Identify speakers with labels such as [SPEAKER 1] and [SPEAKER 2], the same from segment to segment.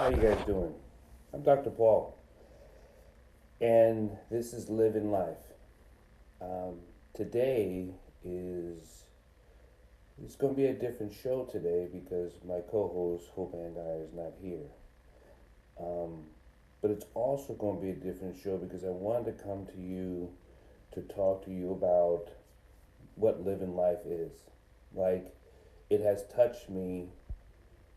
[SPEAKER 1] How you guys doing? I'm Dr. Paul, and this is Livin Life. Um, Today is it's going to be a different show today because my co-host Hope A Dyer is not here. Um, but it's also going to be a different show because I wanted to come to you to talk to you about what living life is. Like, it has touched me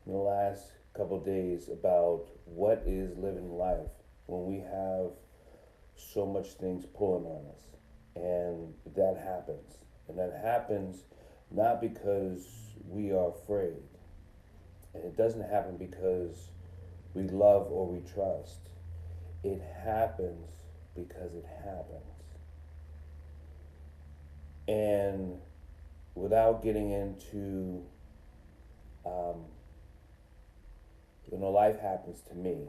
[SPEAKER 1] in the last couple of days about what is living life when we have so much things pulling on us. And that happens. And that happens not because we are afraid. And it doesn't happen because we love or we trust. It happens because it happens. And without getting into, um, life happens to me.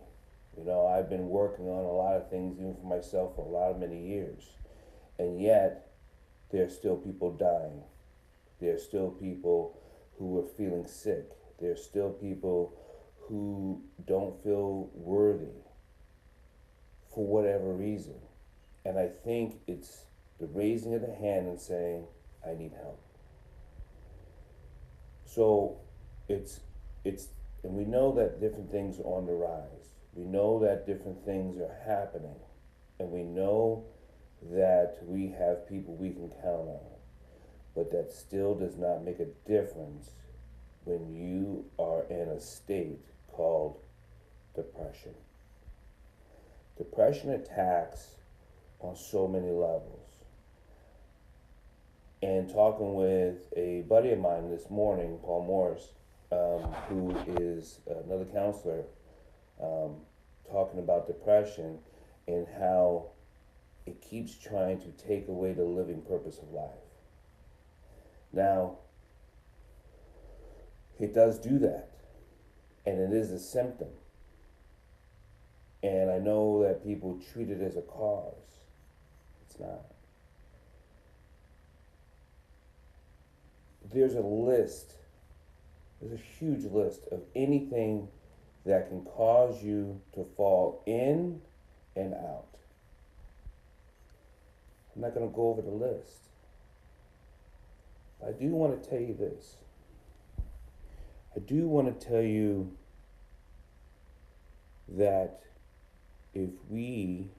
[SPEAKER 1] I've been working on a lot of things, even for myself, for a lot of many years. And yet, there are still people dying. There are still people who are feeling sick. There are still people who don't feel worthy for whatever reason. And I think it's the raising of the hand and saying, I need help. So it's it's and we know that different things are on the rise. We know that different things are happening. And we know that we have people we can count on. But that still does not make a difference when you are in a state called depression. Depression attacks on so many levels. And talking with a buddy of mine this morning, Paul Morris, who is another counselor, talking about depression and how it keeps trying to take away the living purpose of life. Now, it does do that, and it is a symptom. And I know that people treat it as a cause. It's not. There's a list, there's a huge list of anything that can cause you to fall in and out. I'm not going to go over the list. I do want to tell you this. I do want to tell you that if we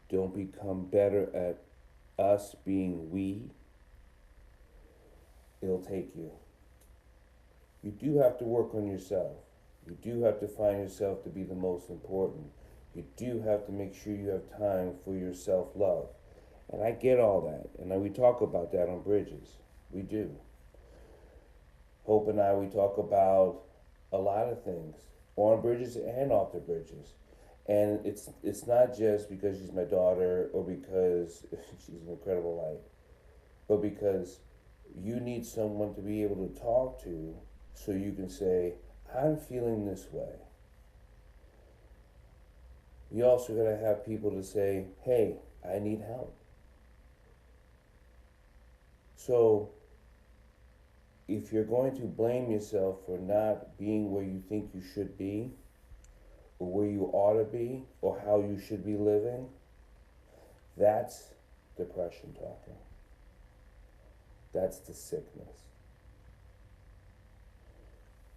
[SPEAKER 1] don't become better at us being we, it'll take you. You do have to work on yourself. You do have to find yourself to be the most important. You do have to make sure you have time for your self-love. And I get all that. And we talk about that on Bridges. We do. Hope and I, we talk about a lot of things on Bridges and off the Bridges. And it's not just because she's my daughter or because she's an incredible light, but because you need someone to be able to talk to so you can say, I'm feeling this way. You also got to have people to say, hey, I need help. So if you're going to blame yourself for not being where you think you should be, or where you ought to be, or how you should be living, that's depression talking. That's the sickness.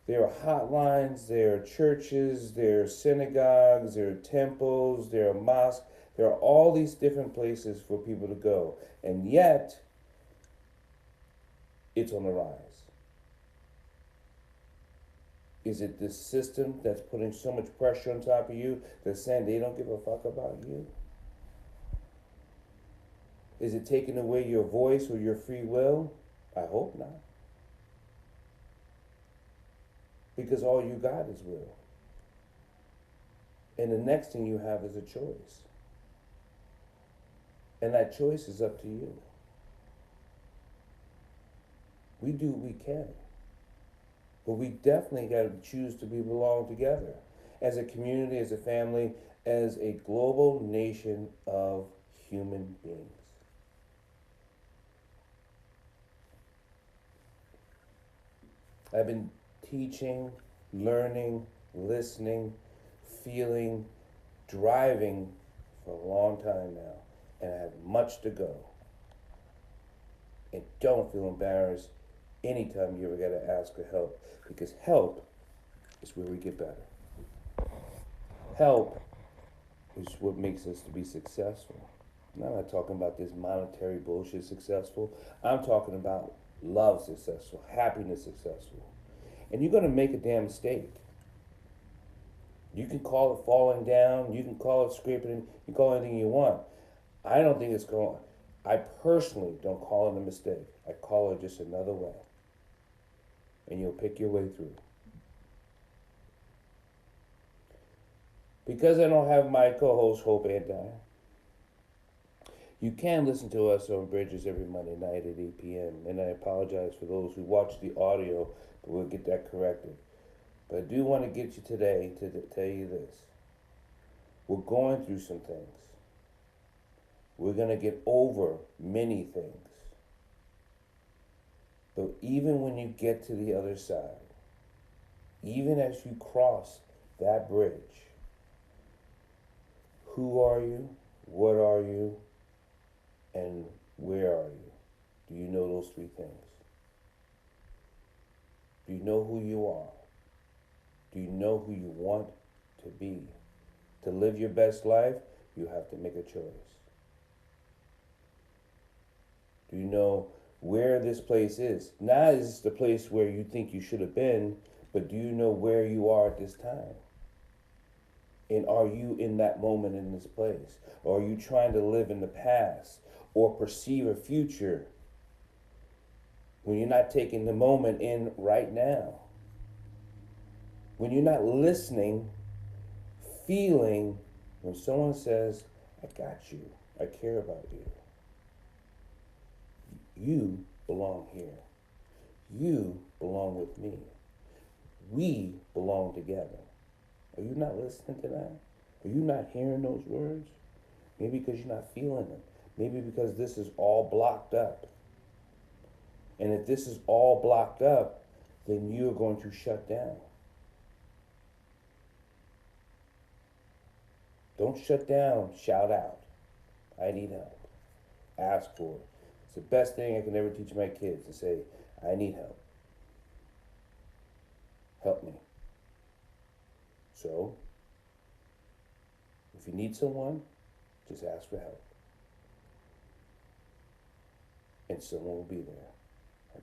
[SPEAKER 1] There are hotlines, there are churches, there are synagogues, there are temples, there are mosques, there are all these different places for people to go. And yet, it's on the rise. Is it this system that's putting so much pressure on top of you that's saying they don't give a fuck about you? Is it taking away your voice or your free will? I hope not. Because all you got is will. And the next thing you have is a choice. And that choice is up to you. We do what we can. But we definitely got to choose to belong together as a community, as a family, as a global nation of human beings. I've been teaching, learning, listening, feeling, driving for a long time now, and I have much to go. And don't feel embarrassed anytime you ever got to ask for help, because help is where we get better. Help is what makes us to be successful. I'm not talking about this monetary bullshit successful. I'm talking about love successful, happiness successful. And you're gonna make a damn mistake. You can call it falling down, you can call it scraping, you can call it anything you want. I don't think it's going, I personally don't call it a mistake. I call it just another way. And you'll pick your way through. Because I don't have my co-host Hope A Dyer, you can listen to us on Bridges every Monday night at 8 p.m. And I apologize for those who watch the audio, but we'll get that corrected. But I do want to get you today to tell you this. We're going through some things. We're going to get over many things. But even when you get to the other side, even as you cross that bridge, who are you? What are you? And where are you? Do you know those three things? Do you know who you are? Do you know who you want to be? To live your best life, you have to make a choice. Do you know where this place is? Not is this the place where you think you should have been, but do you know where you are at this time? And are you in that moment in this place? Or are you trying to live in the past or perceive a future when you're not taking the moment in right now? When you're not listening, feeling, when someone says, I got you, I care about you. You belong here. You belong with me. We belong together. Are you not listening to that? Are you not hearing those words? Maybe because you're not feeling them. Maybe because this is all blocked up. And if this is all blocked up, then you're going to shut down. Don't shut down, shout out. I need help. Ask for it. It's the best thing I can ever teach my kids, to say, I need help. Help me. So, if you need someone, just ask for help. And someone will be there. I